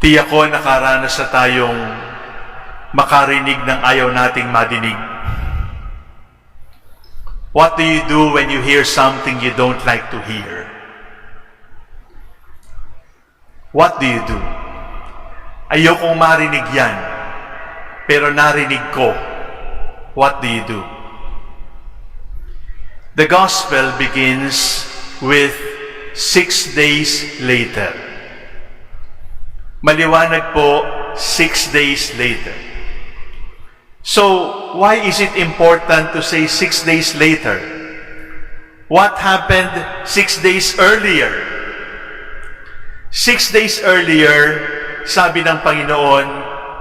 Tiyak ko nakaranas na tayong makarinig ng ayaw nating madinig. What do you do when you hear something you don't like to hear? What do you do? Ayokong marinig yan, pero narinig ko. What do you do? The gospel begins with 6 days later. Maliwanag po, 6 days later. So, why is it important to say 6 days later? What happened 6 days earlier? 6 days earlier, sabi ng Panginoon,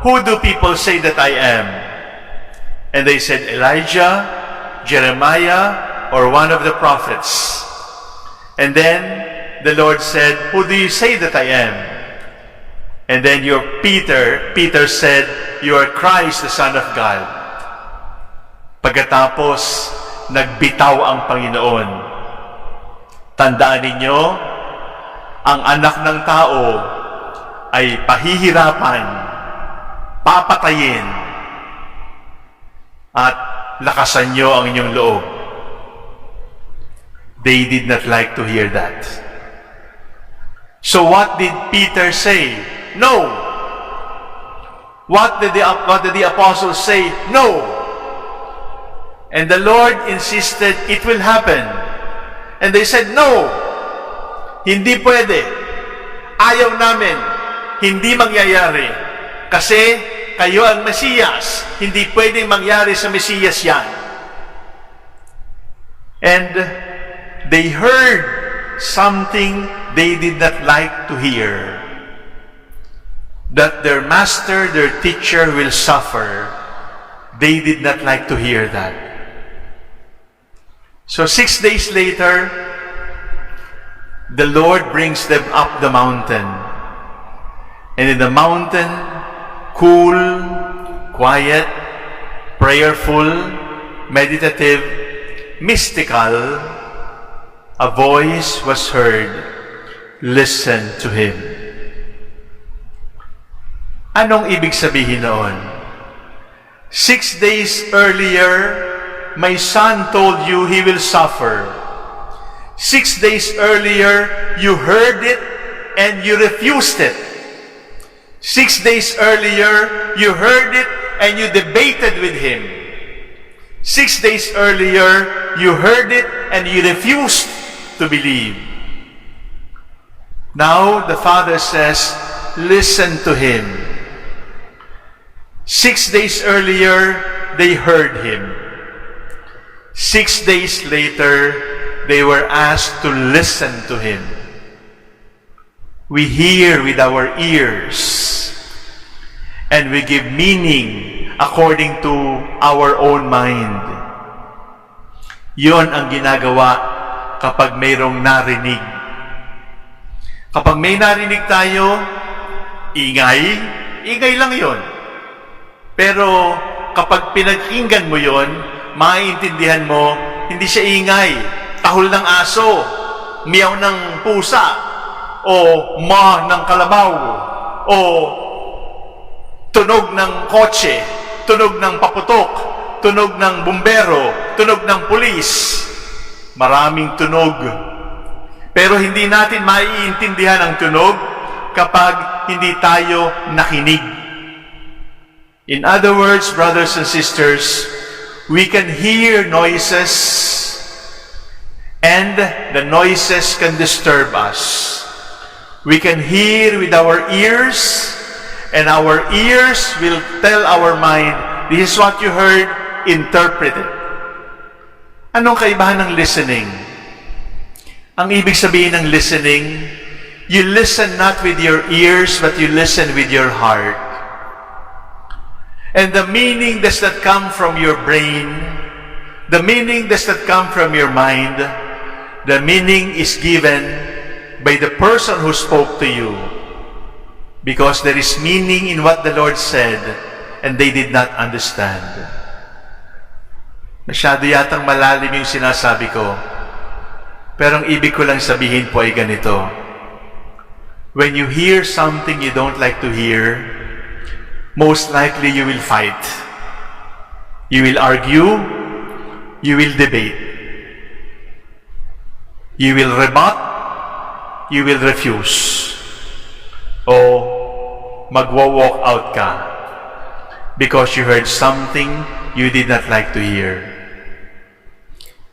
who do people say that I am? And they said, Elijah, Jeremiah, or one of the prophets. And then the Lord said, who do you say that I am? And then Peter said, you are Christ, the Son of God. Pagkatapos, nagbitaw ang Panginoon. Tandaan ninyo, ang anak ng tao ay pahihirapan, papatayin, at lakasan nyo ang inyong loob. They did not like to hear that. So what did Peter say? No. What did the apostles say? No. And the Lord insisted it will happen. And they said, no. Hindi pwede. Ayaw namin. Hindi mangyayari. Kasi kayo ang Mesiyas. Hindi pwedeng mangyari sa Mesiyas yan. And they heard something they did not like to hear. That their master, their teacher will suffer. They did not like to hear that. So 6 days later, the Lord brings them up the mountain. And in the mountain, cool, quiet, prayerful, meditative, mystical, a voice was heard, listen to him. Anong ibig sabihin noon? 6 days earlier, my son told you he will suffer. 6 days earlier, you heard it and you refused it. 6 days earlier, you heard it and you debated with him. 6 days earlier, you heard it and you refused to believe. Now, the Father says, listen to him. 6 days earlier, they heard him. 6 days later, they were asked to listen to him. We hear with our ears, and we give meaning according to our own mind. Yon ang ginagawa kapag mayroong narinig. Kapag may narinig tayo, ingay lang yon. Pero kapag pinakinggan mo yon, maiintindihan mo, hindi siya ingay. Tahol ng aso, miyaw ng pusa, o ma ng kalabaw, o tunog ng kotse, tunog ng paputok, tunog ng bumbero, tunog ng pulis. Maraming tunog. Pero hindi natin maiintindihan ang tunog kapag hindi tayo nakinig. In other words, brothers and sisters, we can hear noises and the noises can disturb us. We can hear with our ears and our ears will tell our mind, this is what you heard, interpret it. Anong kaibahan ng listening? Ang ibig sabihin ng listening, you listen not with your ears, but you listen with your heart. And the meaning does not come from your brain. The meaning does not come from your mind. The meaning is given by the person who spoke to you. Because there is meaning in what the Lord said, and they did not understand. Masyado yatang malalim yung sinasabi ko. Pero ang ibig ko lang sabihin po ay ganito. When you hear something you don't like to hear, most likely you will fight. You will argue, you will debate. You will rebut, you will refuse. O magwa-walk out ka because you heard something you did not like to hear.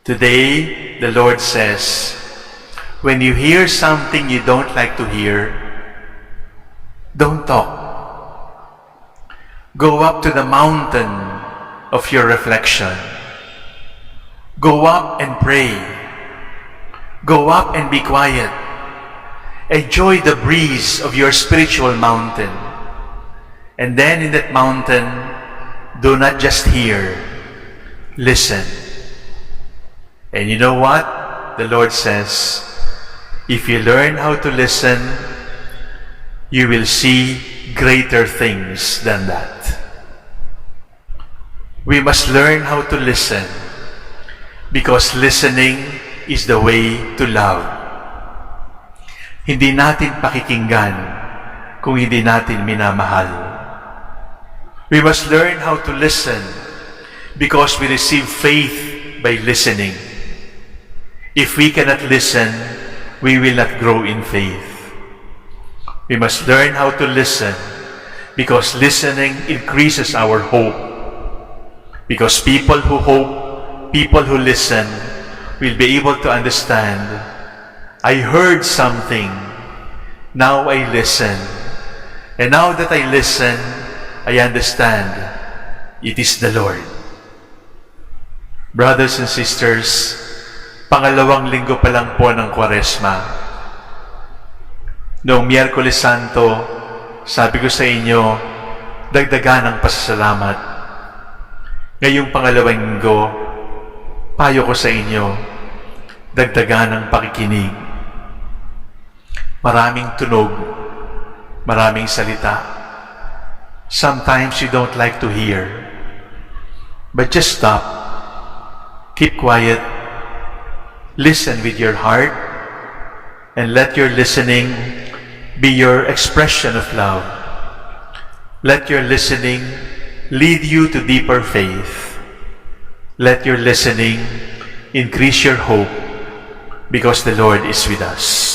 Today, the Lord says, when you hear something you don't like to hear, don't talk. Go up to the mountain of your reflection. Go up and pray. Go up and be quiet. Enjoy the breeze of your spiritual mountain. And then in that mountain, do not just hear, listen. And you know what? The Lord says, if you learn how to listen, you will see greater things than that. We must learn how to listen because listening is the way to love. Hindi natin pakikinggan kung hindi natin minamahal. We must learn how to listen because we receive faith by listening. If we cannot listen, we will not grow in faith. We must learn how to listen because listening increases our hope. Because people who hope, people who listen, will be able to understand, I heard something, now I listen. And now that I listen, I understand, it is the Lord. Brothers and sisters, pangalawang linggo pa lang po ng Kwaresma. Noong Miyerkules Santo, sabi ko sa inyo, dagdagan ang pasasalamat. Ngayong pangalawang linggo, payo ko sa inyo, dagdagan ang pakikinig. Maraming tunog, maraming salita. Sometimes you don't like to hear. But just stop. Keep quiet. Listen with your heart. And let your listening be your expression of love. Let your listening lead you to deeper faith. Let your listening increase your hope because the Lord is with us.